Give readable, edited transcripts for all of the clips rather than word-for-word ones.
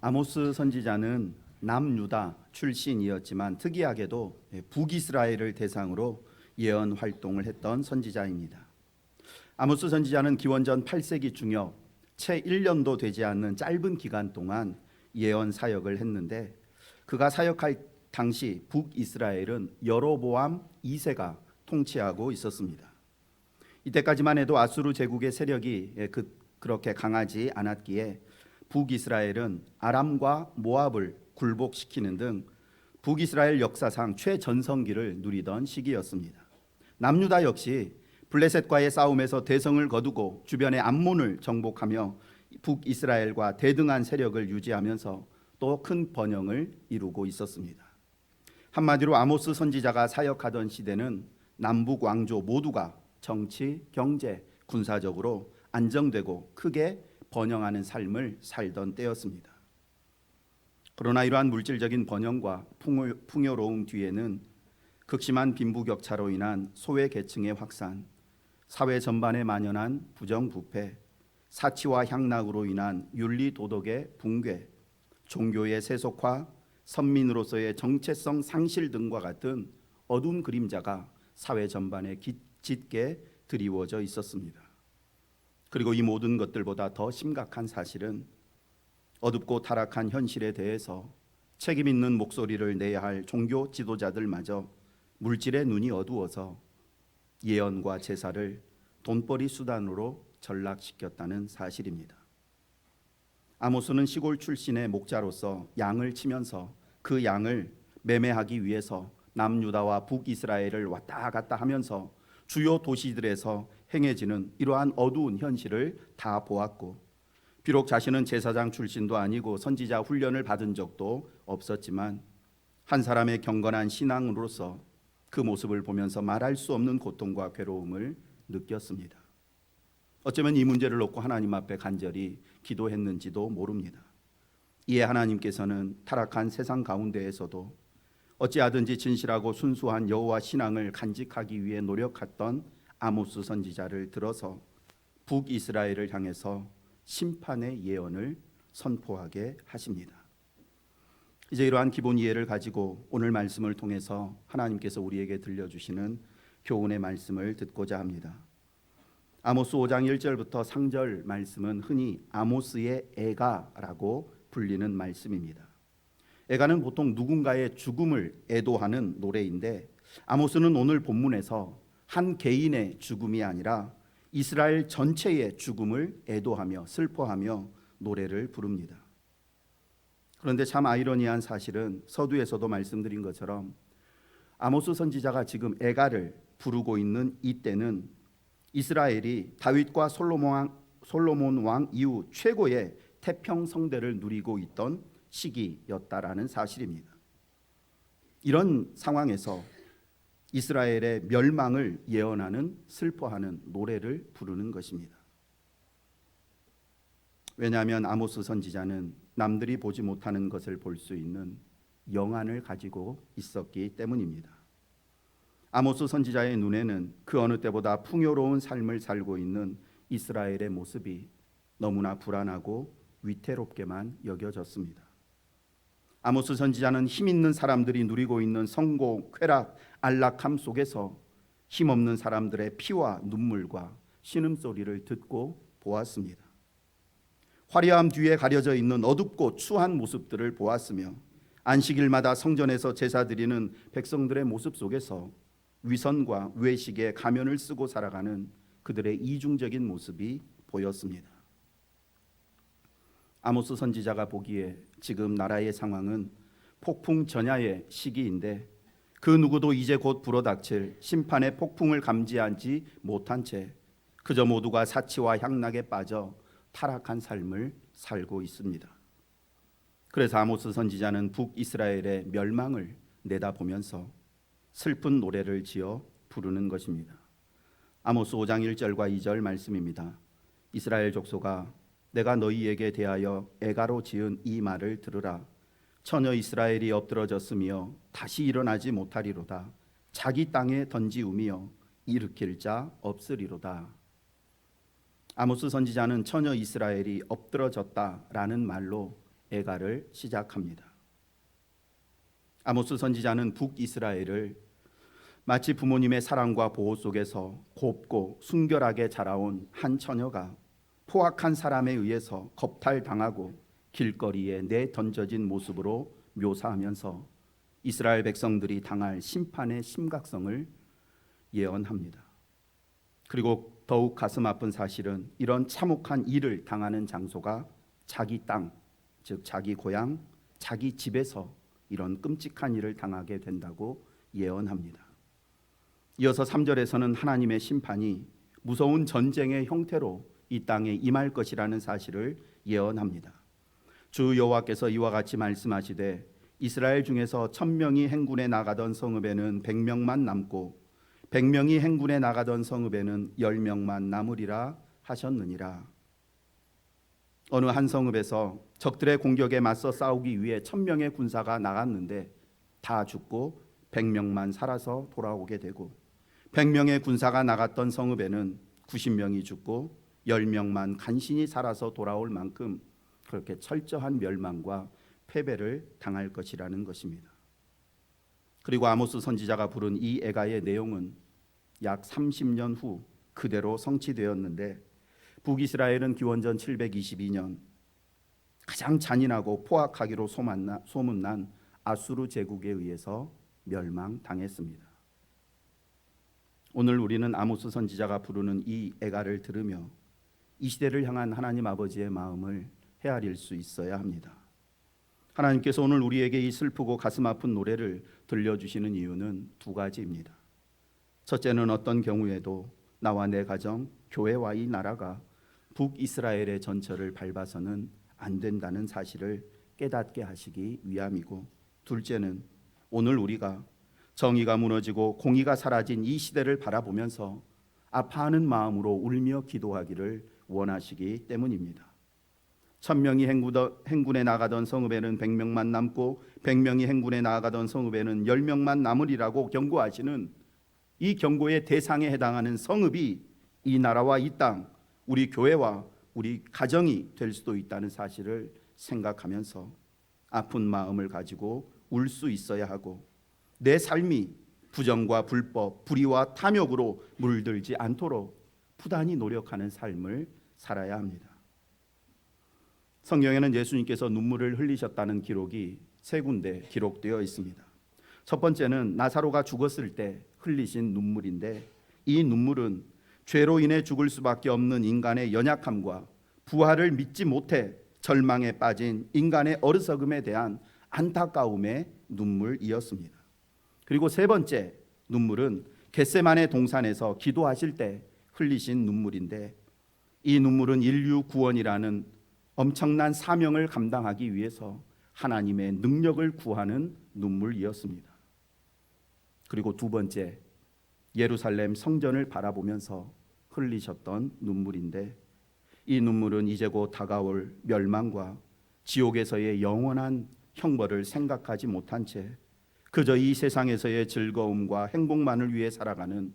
아모스 선지자는 남유다 출신이었지만 특이하게도 북이스라엘을 대상으로 예언 활동을 했던 선지자입니다. 아모스 선지자는 기원전 8세기 중엽 채 1년도 되지 않는 짧은 기간 동안 예언 사역을 했는데, 그가 사역할 당시 북이스라엘은 여로보암 2세가 통치하고 있었습니다. 이때까지만 해도 아수르 제국의 세력이 그렇게 강하지 않았기에 북이스라엘은 아람과 모압을 굴복시키는 등 북이스라엘 역사상 최전성기를 누리던 시기였습니다. 남유다 역시 블레셋과의 싸움에서 대성을 거두고 주변의 암몬을 정복하며 북이스라엘과 대등한 세력을 유지하면서 또 큰 번영을 이루고 있었습니다. 한마디로 아모스 선지자가 사역하던 시대는 남북 왕조 모두가 정치, 경제, 군사적으로 안정되고 크게 번영하는 삶을 살던 때였습니다. 그러나 이러한 물질적인 번영과 풍요로움 뒤에는 극심한 빈부격차로 인한 소외계층의 확산, 사회 전반에 만연한 부정부패, 사치와 향락으로 인한 윤리도덕의 붕괴, 종교의 세속화, 선민으로서의 정체성 상실 등과 같은 어두운 그림자가 사회 전반에 짙게 드리워져 있었습니다. 그리고 이 모든 것들보다 더 심각한 사실은 어둡고 타락한 현실에 대해서 책임 있는 목소리를 내야 할 종교 지도자들마저 물질의 눈이 어두워서 예언과 제사를 돈벌이 수단으로 전락시켰다는 사실입니다. 아모스는 시골 출신의 목자로서 양을 치면서 그 양을 매매하기 위해서 남유다와 북이스라엘을 왔다 갔다 하면서 주요 도시들에서 행해지는 이러한 어두운 현실을 다 보았고, 비록 자신은 제사장 출신도 아니고 선지자 훈련을 받은 적도 없었지만 한 사람의 경건한 신앙으로서 그 모습을 보면서 말할 수 없는 고통과 괴로움을 느꼈습니다. 어쩌면 이 문제를 놓고 하나님 앞에 간절히 기도했는지도 모릅니다. 이에 하나님께서는 타락한 세상 가운데에서도 어찌하든지 진실하고 순수한 여호와 신앙을 간직하기 위해 노력했던 아모스 선지자를 들어서 북이스라엘을 향해서 심판의 예언을 선포하게 하십니다. 이제 이러한 기본 이해를 가지고 오늘 말씀을 통해서 하나님께서 우리에게 들려주시는 교훈의 말씀을 듣고자 합니다. 아모스 5장 1절부터 상절 말씀은 흔히 아모스의 애가라고 불리는 말씀입니다. 애가는 보통 누군가의 죽음을 애도하는 노래인데, 아모스는 오늘 본문에서 한 개인의 죽음이 아니라 이스라엘 전체의 죽음을 애도하며 슬퍼하며 노래를 부릅니다. 그런데 참 아이러니한 사실은 서두에서도 말씀드린 것처럼 아모스 선지자가 지금 애가를 부르고 있는 이때는 이스라엘이 다윗과 솔로몬 왕 이후 최고의 태평성대를 누리고 있던 시기였다라는 사실입니다. 이런 상황에서 이스라엘의 멸망을 예언하는 슬퍼하는 노래를 부르는 것입니다. 왜냐하면 아모스 선지자는 남들이 보지 못하는 것을 볼 수 있는 영안을 가지고 있었기 때문입니다. 아모스 선지자의 눈에는 그 어느 때보다 풍요로운 삶을 살고 있는 이스라엘의 모습이 너무나 불안하고 위태롭게만 여겨졌습니다. 아모스 선지자는 힘 있는 사람들이 누리고 있는 성공, 쾌락, 안락함 속에서 힘없는 사람들의 피와 눈물과 신음소리를 듣고 보았습니다. 화려함 뒤에 가려져 있는 어둡고 추한 모습들을 보았으며, 안식일마다 성전에서 제사 드리는 백성들의 모습 속에서 위선과 외식의 가면을 쓰고 살아가는 그들의 이중적인 모습이 보였습니다. 아모스 선지자가 보기에 지금 나라의 상황은 폭풍 전야의 시기인데, 그 누구도 이제 곧 불어닥칠 심판의 폭풍을 감지하지 못한 채 그저 모두가 사치와 향락에 빠져 타락한 삶을 살고 있습니다. 그래서 아모스 선지자는 북이스라엘의 멸망을 내다보면서 슬픈 노래를 지어 부르는 것입니다. 아모스 5장 1절과 2절 말씀입니다. 이스라엘 족속아, 내가 너희에게 대하여 애가로 지은 이 말을 들으라. 처녀 이스라엘이 엎드러졌으며 다시 일어나지 못하리로다. 자기 땅에 던지우며 일으킬 자 없으리로다. 아모스 선지자는 처녀 이스라엘이 엎드러졌다라는 말로 애가를 시작합니다. 아모스 선지자는 북이스라엘을 마치 부모님의 사랑과 보호 속에서 곱고 순결하게 자라온 한 처녀가 포악한 사람에 의해서 겁탈당하고 길거리에 내던져진 모습으로 묘사하면서 이스라엘 백성들이 당할 심판의 심각성을 예언합니다. 그리고 더욱 가슴 아픈 사실은 이런 참혹한 일을 당하는 장소가 자기 땅, 즉 자기 고향, 자기 집에서 이런 끔찍한 일을 당하게 된다고 예언합니다. 이어서 3절에서는 하나님의 심판이 무서운 전쟁의 형태로 이 땅에 임할 것이라는 사실을 예언합니다. 주 여호와께서 이와 같이 말씀하시되 이스라엘 중에서 1000명이 행군에 나가던 성읍에는 100명만 남고 100명이 행군에 나가던 성읍에는 10명만 남으리라 하셨느니라. 어느 한 성읍에서 적들의 공격에 맞서 싸우기 위해 1000명의 군사가 나갔는데 다 죽고 100명만 살아서 돌아오게 되고 100명의 군사가 나갔던 성읍에는 90명이 죽고 10명만 간신히 살아서 돌아올 만큼 그렇게 철저한 멸망과 패배를 당할 것이라는 것입니다. 그리고 아모스 선지자가 부른 이 애가의 내용은 약 30년 후 그대로 성취되었는데 북이스라엘은 기원전 722년 가장 잔인하고 포악하기로 소문난 아수르 제국에 의해서 멸망당했습니다. 오늘 우리는 아모스 선지자가 부르는 이 애가를 들으며 이 시대를 향한 하나님 아버지의 마음을 헤아릴 수 있어야 합니다. 하나님께서 오늘 우리에게 이 슬프고 가슴 아픈 노래를 들려주시는 이유는 두 가지입니다. 첫째는 어떤 경우에도 나와 내 가정, 교회와 이 나라가 북이스라엘의 전철을 밟아서는 안 된다는 사실을 깨닫게 하시기 위함이고, 둘째는 오늘 우리가 정의가 무너지고 공의가 사라진 이 시대를 바라보면서 아파하는 마음으로 울며 기도하기를 원하시기 때문입니다. 1000명이 행군에 나가던 성읍에는 100명만 남고 100명이 행군에 나가던 성읍에는 10명만 남으리라고 경고하시는 이 경고의 대상에 해당하는 성읍이 이 나라와 이 땅, 우리 교회와 우리 가정이 될 수도 있다는 사실을 생각하면서 아픈 마음을 가지고 울 수 있어야 하고, 내 삶이 부정과 불법, 불의와 탐욕으로 물들지 않도록 부단히 노력하는 삶을 살아야 합니다. 성경에는 예수님께서 눈물을 흘리셨다는 기록이 세 군데 기록되어 있습니다. 첫 번째는 나사로가 죽었을 때 흘리신 눈물인데, 이 눈물은 죄로 인해 죽을 수밖에 없는 인간의 연약함과 부활을 믿지 못해 절망에 빠진 인간의 어리석음에 대한 안타까움의 눈물이었습니다. 그리고 세 번째 눈물은 겟세마네 동산에서 기도하실 때 흘리신 눈물인데, 이 눈물은 인류 구원이라는 엄청난 사명을 감당하기 위해서 하나님의 능력을 구하는 눈물이었습니다. 그리고 두 번째, 예루살렘 성전을 바라보면서 흘리셨던 눈물인데, 이 눈물은 이제 곧 다가올 멸망과 지옥에서의 영원한 형벌을 생각하지 못한 채 그저 이 세상에서의 즐거움과 행복만을 위해 살아가는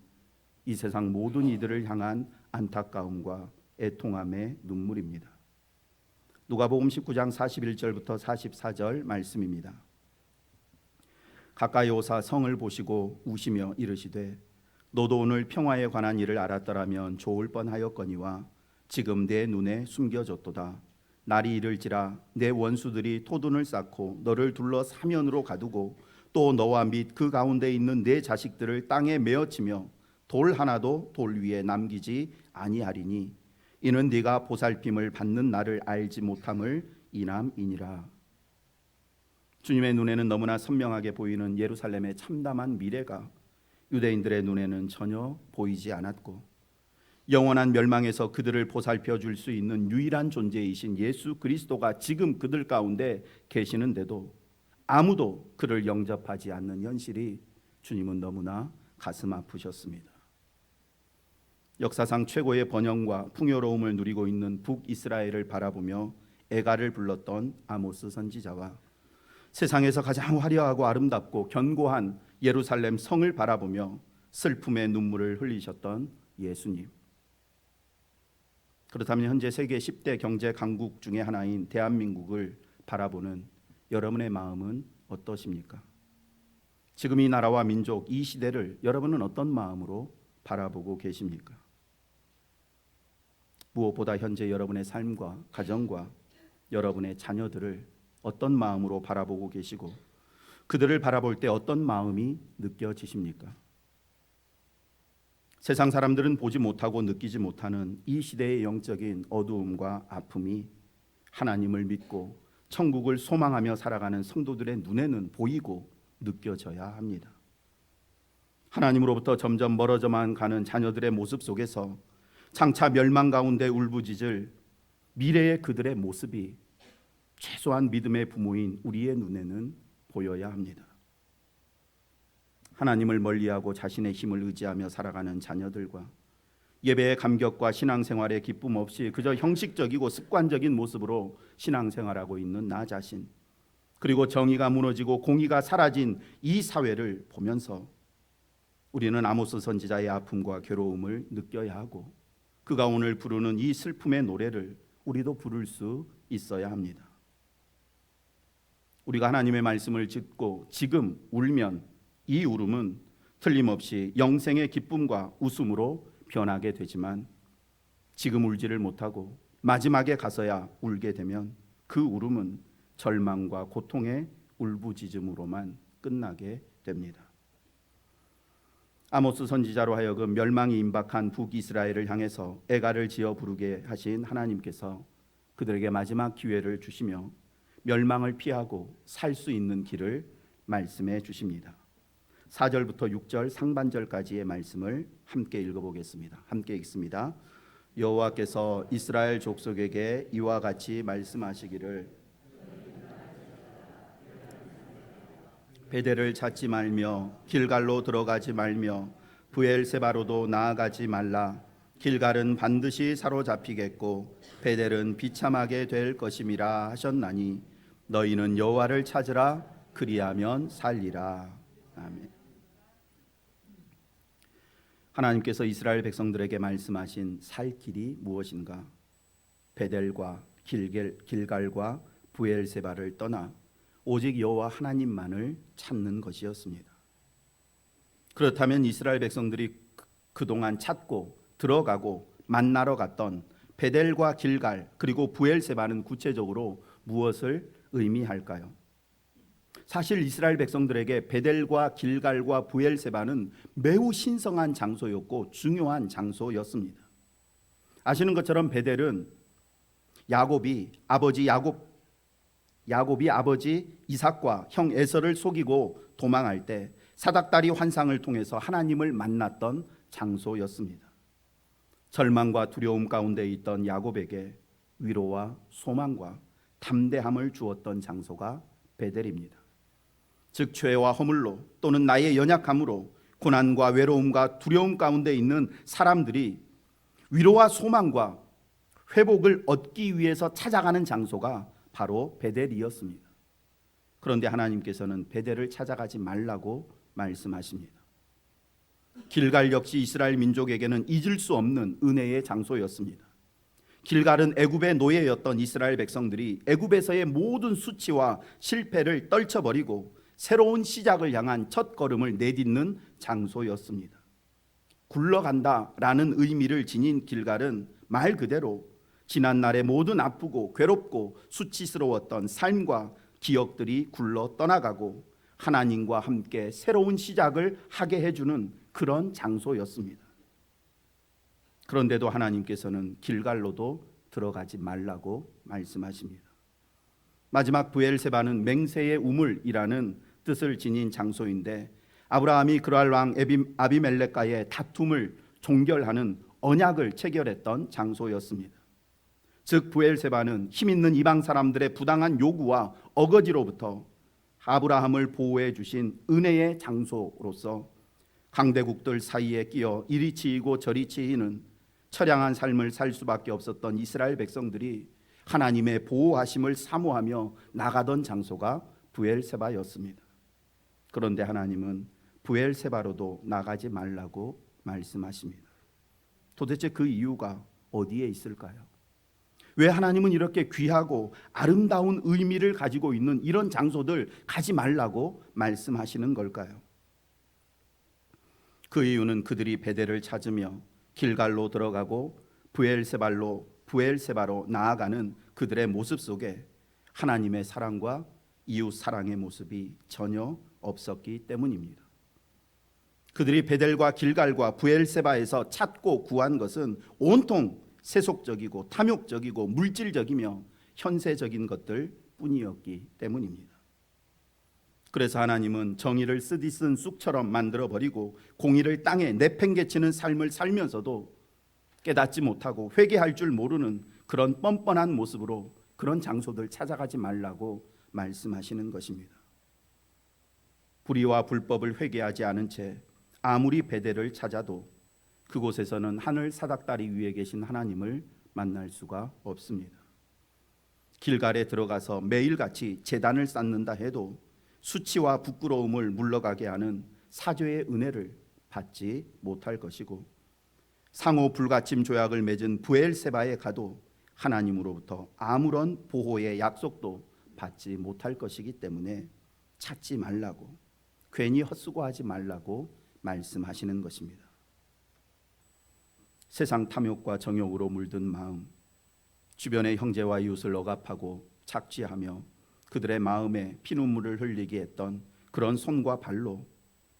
이 세상 모든 이들을 향한 안타까움과 애통함의 눈물입니다. 누가복음 19장 41절부터 44절 말씀입니다. 가까이 오사 성을 보시고 우시며 이르시되 너도 오늘 평화에 관한 일을 알았더라면 좋을 뻔하였거니와 지금 내 눈에 숨겨졌도다. 날이 이를지라 내 원수들이 토둔을 쌓고 너를 둘러 사면으로 가두고 또 너와 및 그 가운데 있는 내 자식들을 땅에 메어치며 돌 하나도 돌 위에 남기지 아니하리니 이는 네가 보살핌을 받는 날을 알지 못함을 인함이니라. 주님의 눈에는 너무나 선명하게 보이는 예루살렘의 참담한 미래가 유대인들의 눈에는 전혀 보이지 않았고, 영원한 멸망에서 그들을 보살펴 줄 수 있는 유일한 존재이신 예수 그리스도가 지금 그들 가운데 계시는데도 아무도 그를 영접하지 않는 현실이 주님은 너무나 가슴 아프셨습니다. 역사상 최고의 번영과 풍요로움을 누리고 있는 북이스라엘을 바라보며 애가를 불렀던 아모스 선지자와 세상에서 가장 화려하고 아름답고 견고한 예루살렘 성을 바라보며 슬픔의 눈물을 흘리셨던 예수님. 그렇다면 현재 세계 10대 경제 강국 중에 하나인 대한민국을 바라보는 여러분의 마음은 어떠십니까? 지금 이 나라와 민족, 이 시대를 여러분은 어떤 마음으로 바라보고 계십니까? 무엇보다 현재 여러분의 삶과 가정과 여러분의 자녀들을 어떤 마음으로 바라보고 계시고 그들을 바라볼 때 어떤 마음이 느껴지십니까? 세상 사람들은 보지 못하고 느끼지 못하는 이 시대의 영적인 어두움과 아픔이 하나님을 믿고 천국을 소망하며 살아가는 성도들의 눈에는 보이고 느껴져야 합니다. 하나님으로부터 점점 멀어져만 가는 자녀들의 모습 속에서 장차 멸망 가운데 울부짖을 미래의 그들의 모습이 최소한 믿음의 부모인 우리의 눈에는 보여야 합니다. 하나님을 멀리하고 자신의 힘을 의지하며 살아가는 자녀들과 예배의 감격과 신앙생활의 기쁨 없이 그저 형식적이고 습관적인 모습으로 신앙생활하고 있는 나 자신, 그리고 정의가 무너지고 공의가 사라진 이 사회를 보면서 우리는 아모스 선지자의 아픔과 괴로움을 느껴야 하고 그가 오늘 부르는 이 슬픔의 노래를 우리도 부를 수 있어야 합니다. 우리가 하나님의 말씀을 듣고 지금 울면 이 울음은 틀림없이 영생의 기쁨과 웃음으로 변하게 되지만 지금 울지를 못하고 마지막에 가서야 울게 되면 그 울음은 절망과 고통의 울부짖음으로만 끝나게 됩니다. 아모스 선지자로 하여금 멸망이 임박한 북이스라엘을 향해서 애가를 지어 부르게 하신 하나님께서 그들에게 마지막 기회를 주시며 멸망을 피하고 살 수 있는 길을 말씀해 주십니다. 4절부터 6절 상반절까지의 말씀을 함께 읽어보겠습니다. 함께 읽습니다. 여호와께서 이스라엘 족속에게 이와 같이 말씀하시기를 베델을 찾지 말며 길갈로 들어가지 말며 브엘세바로도 나아가지 말라. 길갈은 반드시 사로잡히겠고 베델은 비참하게 될 것임이라 하셨나니 너희는 여호와를 찾으라. 그리하면 살리라. 아멘. 하나님께서 이스라엘 백성들에게 말씀하신 살 길이 무엇인가? 베델과 길갈과 브엘세바를 떠나 오직 여호와 하나님만을 찾는 것이었습니다. 그렇다면 이스라엘 백성들이 그동안 찾고 들어가고 만나러 갔던 베델과 길갈 그리고 브엘세바는 구체적으로 무엇을 의미할까요? 사실 이스라엘 백성들에게 베델과 길갈과 브엘세바는 매우 신성한 장소였고 중요한 장소였습니다. 아시는 것처럼 베델은 야곱이 아버지 이삭과 형 에서를 속이고 도망할 때 사닥다리 환상을 통해서 하나님을 만났던 장소였습니다. 절망과 두려움 가운데 있던 야곱에게 위로와 소망과 담대함을 주었던 장소가 베델입니다. 즉 죄와 허물로 또는 나의 연약함으로 고난과 외로움과 두려움 가운데 있는 사람들이 위로와 소망과 회복을 얻기 위해서 찾아가는 장소가 바로 베델이었습니다. 그런데 하나님께서는 베델을 찾아가지 말라고 말씀하십니다. 길갈 역시 이스라엘 민족에게는 잊을 수 없는 은혜의 장소였습니다. 길갈은 애굽의 노예였던 이스라엘 백성들이 애굽에서의 모든 수치와 실패를 떨쳐버리고 새로운 시작을 향한 첫 걸음을 내딛는 장소였습니다. 굴러간다라는 의미를 지닌 길갈은 말 그대로 지난날의 모든 아프고 괴롭고 수치스러웠던 삶과 기억들이 굴러 떠나가고 하나님과 함께 새로운 시작을 하게 해주는 그런 장소였습니다. 그런데도 하나님께서는 길갈로도 들어가지 말라고 말씀하십니다. 마지막 브엘세바는 맹세의 우물이라는 뜻을 지닌 장소인데 아브라함이 그랄 왕 아비멜렉과의 다툼을 종결하는 언약을 체결했던 장소였습니다. 즉 브엘세바는 힘 있는 이방 사람들의 부당한 요구와 어거지로부터 아브라함을 보호해 주신 은혜의 장소로서 강대국들 사이에 끼어 이리 치이고 저리 치이는 처량한 삶을 살 수밖에 없었던 이스라엘 백성들이 하나님의 보호하심을 사모하며 나가던 장소가 브엘세바였습니다. 그런데 하나님은 브엘세바로도 나가지 말라고 말씀하십니다. 도대체 그 이유가 어디에 있을까요? 왜 하나님은 이렇게 귀하고 아름다운 의미를 가지고 있는 이런 장소들 가지 말라고 말씀하시는 걸까요? 그 이유는 그들이 베델을 찾으며 길갈로 들어가고 부엘세바로 나아가는 그들의 모습 속에 하나님의 사랑과 이웃 사랑의 모습이 전혀 없었기 때문입니다. 그들이 베델과 길갈과 부엘세바에서 찾고 구한 것은 온통 세속적이고 탐욕적이고 물질적이며 현세적인 것들 뿐이었기 때문입니다. 그래서 하나님은 정의를 쓰디 쓴 쑥처럼 만들어버리고 공의를 땅에 내팽개치는 삶을 살면서도 깨닫지 못하고 회개할 줄 모르는 그런 뻔뻔한 모습으로 그런 장소들 찾아가지 말라고 말씀하시는 것입니다. 불의와 불법을 회개하지 않은 채 아무리 베델을 찾아도 그곳에서는 하늘 사닥다리 위에 계신 하나님을 만날 수가 없습니다. 길갈에 들어가서 매일같이 제단을 쌓는다 해도 수치와 부끄러움을 물러가게 하는 사죄의 은혜를 받지 못할 것이고, 상호 불가침 조약을 맺은 부엘세바에 가도 하나님으로부터 아무런 보호의 약속도 받지 못할 것이기 때문에 찾지 말라고, 괜히 헛수고하지 말라고 말씀하시는 것입니다. 세상 탐욕과 정욕으로 물든 마음, 주변의 형제와 이웃을 억압하고 착취하며 그들의 마음에 피눈물을 흘리게 했던 그런 손과 발로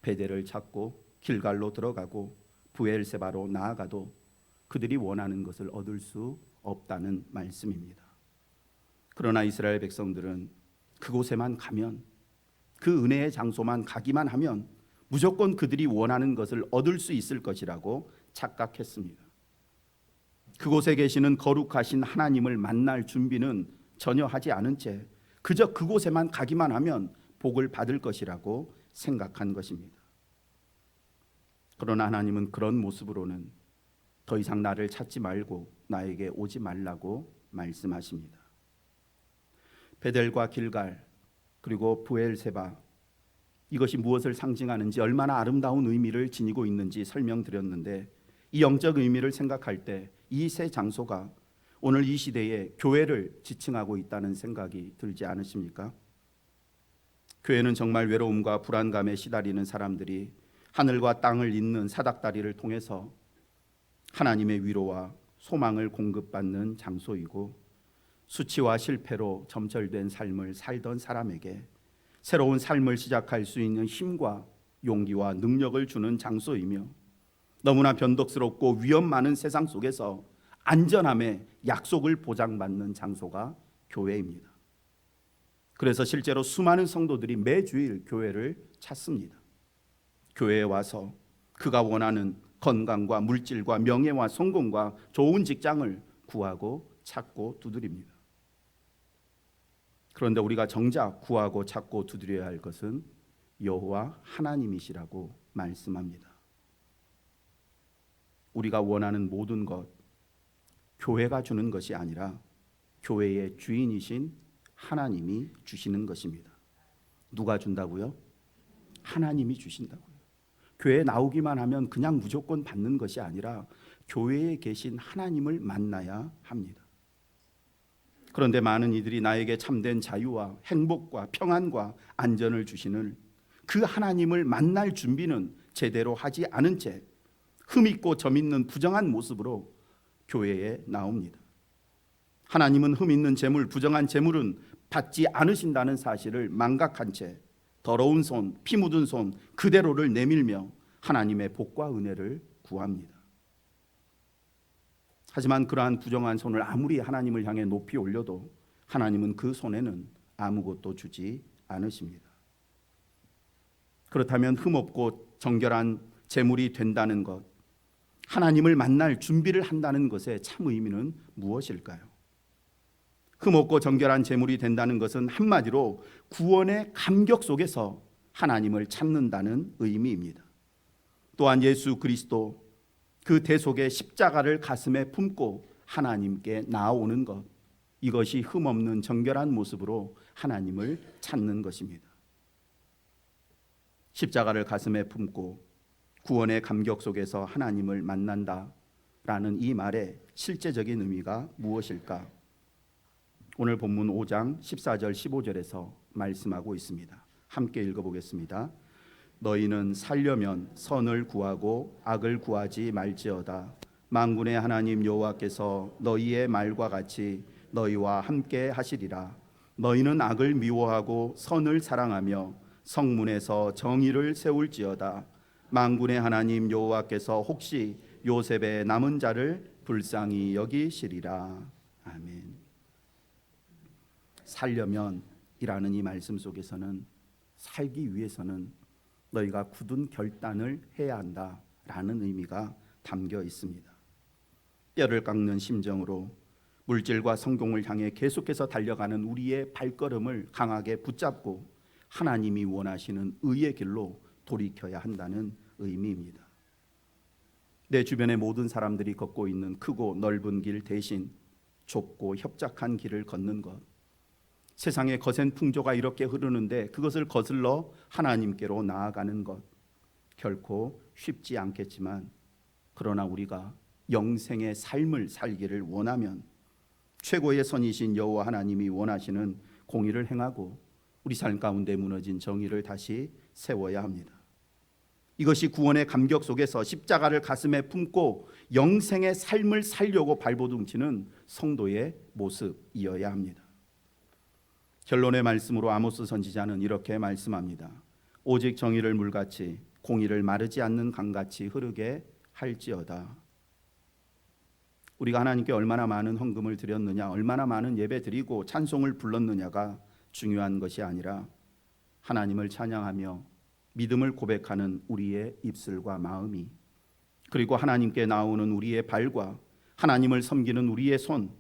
베델을 찾고 길갈로 들어가고 부엘세바로 나아가도 그들이 원하는 것을 얻을 수 없다는 말씀입니다. 그러나 이스라엘 백성들은 그곳에만 가면, 그 은혜의 장소만 가기만 하면 무조건 그들이 원하는 것을 얻을 수 있을 것이라고 착각했습니다. 그곳에 계시는 거룩하신 하나님을 만날 준비는 전혀 하지 않은 채 그저 그곳에만 가기만 하면 복을 받을 것이라고 생각한 것입니다. 그러나 하나님은 그런 모습으로는 더 이상 나를 찾지 말고 나에게 오지 말라고 말씀하십니다. 베델과 길갈 그리고 부엘세바, 이것이 무엇을 상징하는지, 얼마나 아름다운 의미를 지니고 있는지 설명드렸는데, 이 영적 의미를 생각할 때 이 세 장소가 오늘 이 시대에 교회를 지칭하고 있다는 생각이 들지 않으십니까? 교회는 정말 외로움과 불안감에 시달리는 사람들이 하늘과 땅을 잇는 사닥다리를 통해서 하나님의 위로와 소망을 공급받는 장소이고, 수치와 실패로 점철된 삶을 살던 사람에게 새로운 삶을 시작할 수 있는 힘과 용기와 능력을 주는 장소이며, 너무나 변덕스럽고 위험 많은 세상 속에서 안전함의 약속을 보장받는 장소가 교회입니다. 그래서 실제로 수많은 성도들이 매주일 교회를 찾습니다. 교회에 와서 그가 원하는 건강과 물질과 명예와 성공과 좋은 직장을 구하고 찾고 두드립니다. 그런데 우리가 정작 구하고 찾고 두드려야 할 것은 여호와 하나님이시라고 말씀합니다. 우리가 원하는 모든 것, 교회가 주는 것이 아니라 교회의 주인이신 하나님이 주시는 것입니다. 누가 준다고요? 하나님이 주신다고요. 교회에 나오기만 하면 그냥 무조건 받는 것이 아니라 교회에 계신 하나님을 만나야 합니다. 그런데 많은 이들이 나에게 참된 자유와 행복과 평안과 안전을 주시는 그 하나님을 만날 준비는 제대로 하지 않은 채 흠있고 점있는 부정한 모습으로 교회에 나옵니다. 하나님은 흠있는 재물, 부정한 재물은 받지 않으신다는 사실을 망각한 채 더러운 손, 피 묻은 손 그대로를 내밀며 하나님의 복과 은혜를 구합니다. 하지만 그러한 부정한 손을 아무리 하나님을 향해 높이 올려도 하나님은 그 손에는 아무것도 주지 않으십니다. 그렇다면 흠없고 정결한 재물이 된다는 것, 하나님을 만날 준비를 한다는 것의 참 의미는 무엇일까요? 흠없고 정결한 재물이 된다는 것은 한마디로 구원의 감격 속에서 하나님을 찾는다는 의미입니다. 또한 예수 그리스도 그 대속의 십자가를 가슴에 품고 하나님께 나아오는 것, 이것이 흠없는 정결한 모습으로 하나님을 찾는 것입니다. 십자가를 가슴에 품고 구원의 감격 속에서 하나님을 만난다라는 이 말의 실제적인 의미가 무엇일까 오늘 본문 5장 14절 15절에서 말씀하고 있습니다. 함께 읽어보겠습니다. 너희는 살려면 선을 구하고 악을 구하지 말지어다. 만군의 하나님 여호와께서 너희의 말과 같이 너희와 함께 하시리라. 너희는 악을 미워하고 선을 사랑하며 성문에서 정의를 세울지어다. 만군의 하나님 여호와께서 혹시 요셉의 남은 자를 불쌍히 여기시리라. 아멘. 살려면이라는 이 말씀 속에서는 살기 위해서는 너희가 굳은 결단을 해야 한다라는 의미가 담겨 있습니다. 뼈를 깎는 심정으로 물질과 성공을 향해 계속해서 달려가는 우리의 발걸음을 강하게 붙잡고 하나님이 원하시는 의의 길로 돌이켜야 한다는 의미입니다. 내 주변의 모든 사람들이 걷고 있는 크고 넓은 길 대신 좁고 협착한 길을 걷는 것, 세상의 거센 풍조가 이렇게 흐르는데 그것을 거슬러 하나님께로 나아가는 것, 결코 쉽지 않겠지만 그러나 우리가 영생의 삶을 살기를 원하면 최고의 선이신 여호와 하나님이 원하시는 공의를 행하고 우리 삶 가운데 무너진 정의를 다시 세워야 합니다. 이것이 구원의 감격 속에서 십자가를 가슴에 품고 영생의 삶을 살려고 발버둥치는 성도의 모습이어야 합니다. 결론의 말씀으로 아모스 선지자는 이렇게 말씀합니다. 오직 정의를 물같이 공의를 마르지 않는 강같이 흐르게 할지어다. 우리가 하나님께 얼마나 많은 헌금을 드렸느냐, 얼마나 많은 예배 드리고 찬송을 불렀느냐가 중요한 것이 아니라 하나님을 찬양하며 믿음을 고백하는 우리의 입술과 마음이, 그리고 하나님께 나오는 우리의 발과 하나님을 섬기는 우리의 손,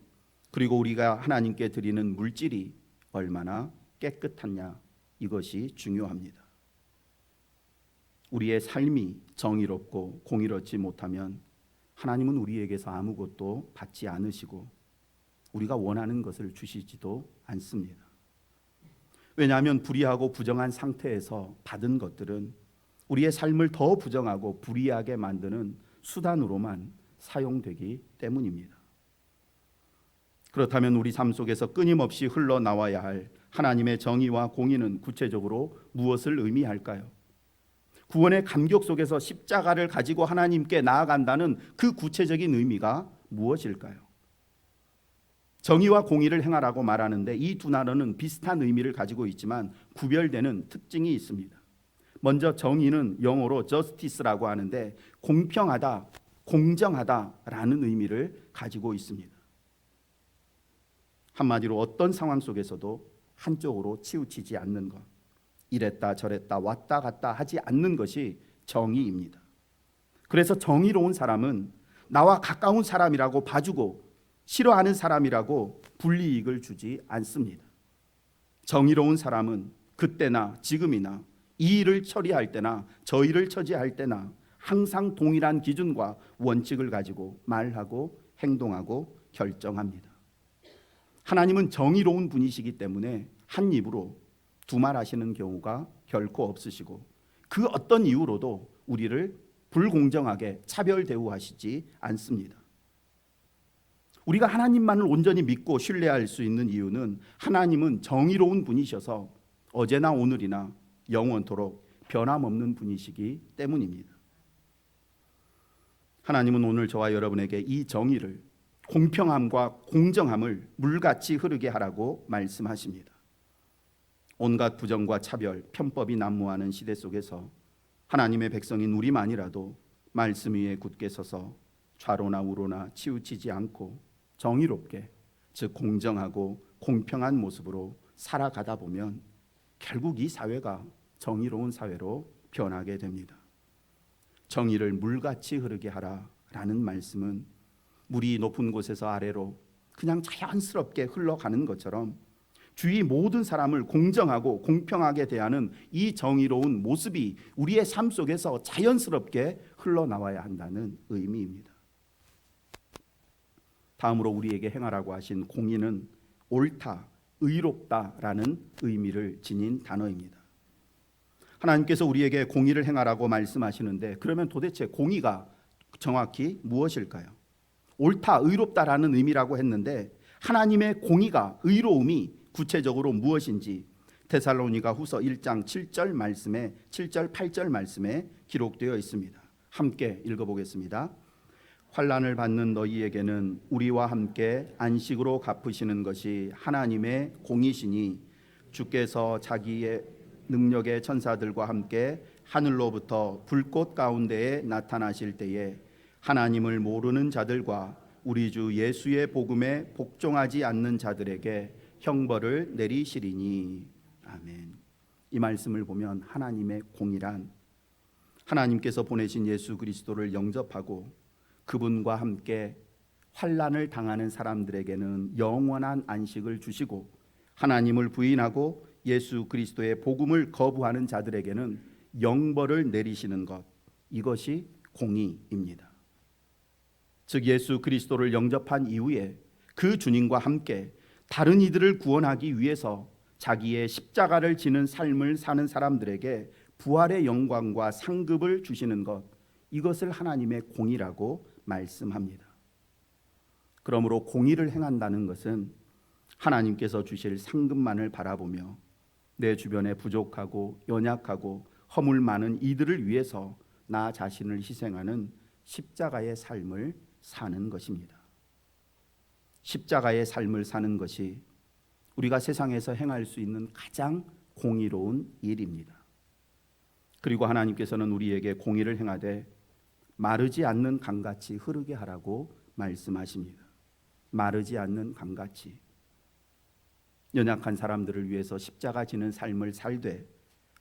그리고 우리가 하나님께 드리는 물질이 얼마나 깨끗하냐, 이것이 중요합니다. 우리의 삶이 정의롭고 공의롭지 못하면 하나님은 우리에게서 아무것도 받지 않으시고 우리가 원하는 것을 주시지도 않습니다. 왜냐하면 불의하고 부정한 상태에서 받은 것들은 우리의 삶을 더 부정하고 불의하게 만드는 수단으로만 사용되기 때문입니다. 그렇다면 우리 삶 속에서 끊임없이 흘러나와야 할 하나님의 정의와 공의는 구체적으로 무엇을 의미할까요? 구원의 감격 속에서 십자가를 가지고 하나님께 나아간다는 그 구체적인 의미가 무엇일까요? 정의와 공의를 행하라고 말하는데 이 두 단어는 비슷한 의미를 가지고 있지만 구별되는 특징이 있습니다. 먼저 정의는 영어로 justice라고 하는데 공평하다, 공정하다라는 의미를 가지고 있습니다. 한마디로 어떤 상황 속에서도 한쪽으로 치우치지 않는 것, 이랬다 저랬다 왔다 갔다 하지 않는 것이 정의입니다. 그래서 정의로운 사람은 나와 가까운 사람이라고 봐주고 싫어하는 사람이라고 불이익을 주지 않습니다. 정의로운 사람은 그때나 지금이나 이 일을 처리할 때나 저 일을 처리할 때나 항상 동일한 기준과 원칙을 가지고 말하고 행동하고 결정합니다. 하나님은 정의로운 분이시기 때문에 한 입으로 두 말 하시는 경우가 결코 없으시고 그 어떤 이유로도 우리를 불공정하게 차별 대우하시지 않습니다. 우리가 하나님만을 온전히 믿고 신뢰할 수 있는 이유는 하나님은 정의로운 분이셔서 어제나 오늘이나 영원토록 변함없는 분이시기 때문입니다. 하나님은 오늘 저와 여러분에게 이 정의를, 공평함과 공정함을 물같이 흐르게 하라고 말씀하십니다. 온갖 부정과 차별, 편법이 난무하는 시대 속에서 하나님의 백성인 우리만이라도 말씀 위에 굳게 서서 좌로나 우로나 치우치지 않고 정의롭게, 즉 공정하고 공평한 모습으로 살아가다 보면 결국 이 사회가 정의로운 사회로 변하게 됩니다. 정의를 물같이 흐르게 하라라는 말씀은 물이 높은 곳에서 아래로 그냥 자연스럽게 흘러가는 것처럼 주위 모든 사람을 공정하고 공평하게 대하는 이 정의로운 모습이 우리의 삶 속에서 자연스럽게 흘러나와야 한다는 의미입니다. 다음으로 우리에게 행하라고 하신 공의는 옳다, 의롭다라는 의미를 지닌 단어입니다. 하나님께서 우리에게 공의를 행하라고 말씀하시는데 그러면 도대체 공의가 정확히 무엇일까요? 옳다, 의롭다라는 의미라고 했는데 하나님의 공의가, 의로움이 구체적으로 무엇인지 데살로니가 후서 1장 7절 말씀에 7절 8절 말씀에 기록되어 있습니다. 함께 읽어보겠습니다. 환난을 받는 너희에게는 우리와 함께 안식으로 갚으시는 것이 하나님의 공이시니 주께서 자기의 능력의 천사들과 함께 하늘로부터 불꽃 가운데에 나타나실 때에 하나님을 모르는 자들과 우리 주 예수의 복음에 복종하지 않는 자들에게 형벌을 내리시리니. 아멘. 이 말씀을 보면 하나님의 공이란 하나님께서 보내신 예수 그리스도를 영접하고 그분과 함께 환난을 당하는 사람들에게는 영원한 안식을 주시고, 하나님을 부인하고 예수 그리스도의 복음을 거부하는 자들에게는 영벌을 내리시는 것, 이것이 공의입니다. 즉 예수 그리스도를 영접한 이후에 그 주님과 함께 다른 이들을 구원하기 위해서 자기의 십자가를 지는 삶을 사는 사람들에게 부활의 영광과 상급을 주시는 것, 이것을 하나님의 공의라고 말씀합니다. 그러므로 공의를 행한다는 것은 하나님께서 주실 상급만을 바라보며 내 주변에 부족하고 연약하고 허물 많은 이들을 위해서 나 자신을 희생하는 십자가의 삶을 사는 것입니다. 십자가의 삶을 사는 것이 우리가 세상에서 행할 수 있는 가장 공의로운 일입니다. 그리고 하나님께서는 우리에게 공의를 행하되 마르지 않는 강같이 흐르게 하라고 말씀하십니다. 마르지 않는 강같이, 연약한 사람들을 위해서 십자가 지는 삶을 살되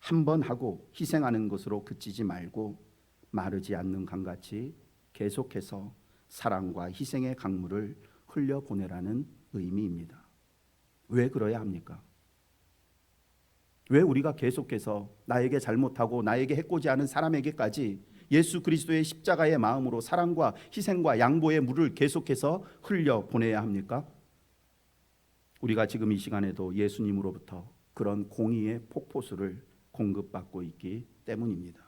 한 번 하고 희생하는 것으로 그치지 말고 마르지 않는 강같이 계속해서 사랑과 희생의 강물을 흘려보내라는 의미입니다. 왜 그러야 합니까? 왜 우리가 계속해서 나에게 잘못하고 나에게 해코지 않은 사람에게까지 예수 그리스도의 십자가의 마음으로 사랑과 희생과 양보의 물을 계속해서 흘려보내야 합니까? 우리가 지금 이 시간에도 예수님으로부터 그런 공의의 폭포수를 공급받고 있기 때문입니다.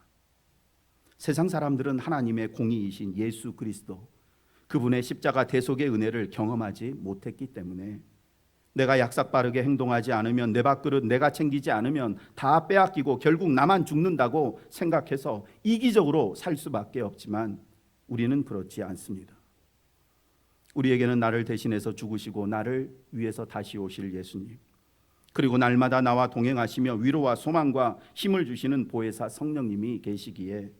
세상 사람들은 하나님의 공의이신 예수 그리스도, 그분의 십자가 대속의 은혜를 경험하지 못했기 때문에 내가 약삭빠르게 행동하지 않으면, 내 밥그릇 내가 챙기지 않으면 다 빼앗기고 결국 나만 죽는다고 생각해서 이기적으로 살 수밖에 없지만 우리는 그렇지 않습니다. 우리에게는 나를 대신해서 죽으시고 나를 위해서 다시 오실 예수님, 그리고 날마다 나와 동행하시며 위로와 소망과 힘을 주시는 보혜사 성령님이 계시기에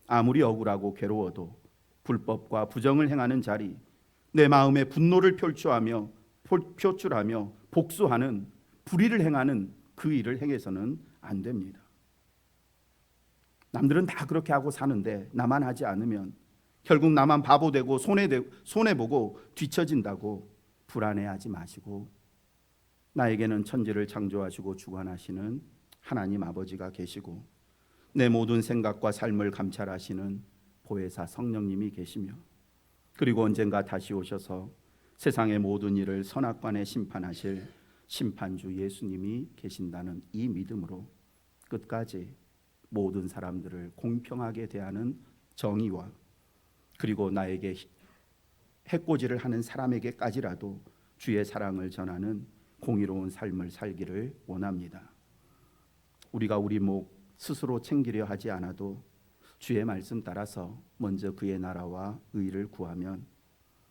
아무리 억울하고 괴로워도 불법과 부정을 행하는 자리, 내 마음에 분노를 표출하며 복수하는, 불의를 행하는 그 일을 행해서는 안 됩니다. 남들은 다 그렇게 하고 사는데 나만 하지 않으면 결국 나만 바보 되고 손해보고 뒤처진다고 불안해하지 마시고, 나에게는 천지를 창조하시고 주관하시는 하나님 아버지가 계시고 내 모든 생각과 삶을 감찰하시는 보혜사 성령님이 계시며, 그리고 언젠가 다시 오셔서 세상의 모든 일을 선악관에 심판하실 심판주 예수님이 계신다는 이 믿음으로 끝까지 모든 사람들을 공평하게 대하는 정의와, 그리고 나에게 해코지를 하는 사람에게까지라도 주의 사랑을 전하는 공의로운 삶을 살기를 원합니다. 우리가 우리 목 스스로 챙기려 하지 않아도 주의 말씀 따라서 먼저 그의 나라와 의를 구하면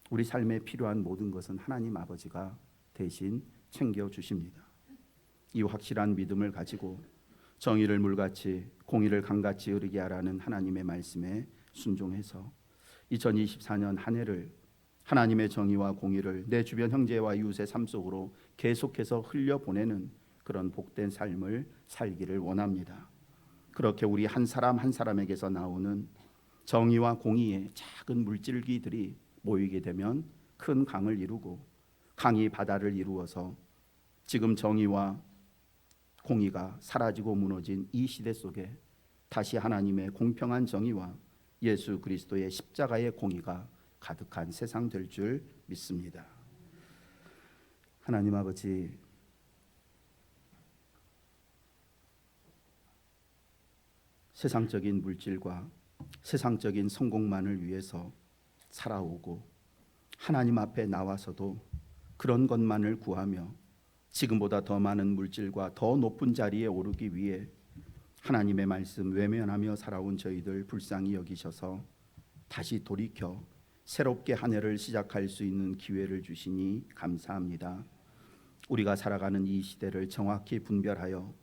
우리 삶에 필요한 모든 것은 하나님 아버지가 대신 챙겨주십니다. 이 확실한 믿음을 가지고 정의를 물같이 공의를 강같이 흐르게 하라는 하나님의 말씀에 순종해서 2024년 한 해를 하나님의 정의와 공의를 내 주변 형제와 이웃의 삶 속으로 계속해서 흘려보내는 그런 복된 삶을 살기를 원합니다. 그렇게 우리 한 사람 한 사람에게서 나오는 정의와 공의의 작은 물줄기들이 모이게 되면 큰 강을 이루고, 강이 바다를 이루어서 지금 정의와 공의가 사라지고 무너진 이 시대 속에 다시 하나님의 공평한 정의와 예수 그리스도의 십자가의 공의가 가득한 세상 될 줄 믿습니다. 하나님 아버지, 세상적인 물질과 세상적인 성공만을 위해서 살아오고 하나님 앞에 나와서도 그런 것만을 구하며 지금보다 더 많은 물질과 더 높은 자리에 오르기 위해 하나님의 말씀 외면하며 살아온 저희들 불쌍히 여기셔서 다시 돌이켜 새롭게 한 해를 시작할 수 있는 기회를 주시니 감사합니다. 우리가 살아가는 이 시대를 정확히 분별하여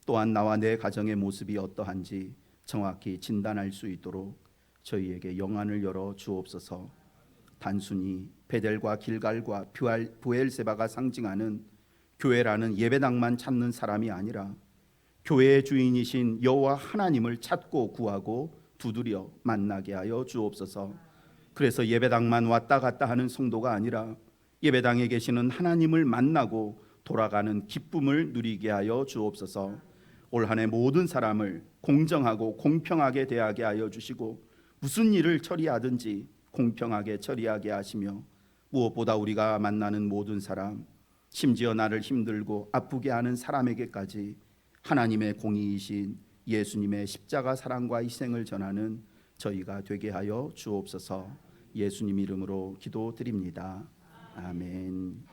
또한 나와 내 가정의 모습이 어떠한지 정확히 진단할 수 있도록 저희에게 영안을 열어 주옵소서. 단순히 베델과 길갈과 부엘세바가 상징하는 교회라는 예배당만 찾는 사람이 아니라 교회의 주인이신 여호와 하나님을 찾고 구하고 두드려 만나게 하여 주옵소서. 그래서 예배당만 왔다 갔다 하는 성도가 아니라 예배당에 계시는 하나님을 만나고 돌아가는 기쁨을 누리게 하여 주옵소서. 올 한 해 모든 사람을 공정하고 공평하게 대하게 하여 주시고 무슨 일을 처리하든지 공평하게 처리하게 하시며 무엇보다 우리가 만나는 모든 사람, 심지어 나를 힘들고 아프게 하는 사람에게까지 하나님의 공의이신 예수님의 십자가 사랑과 희생을 전하는 저희가 되게 하여 주옵소서. 예수님 이름으로 기도드립니다. 아멘.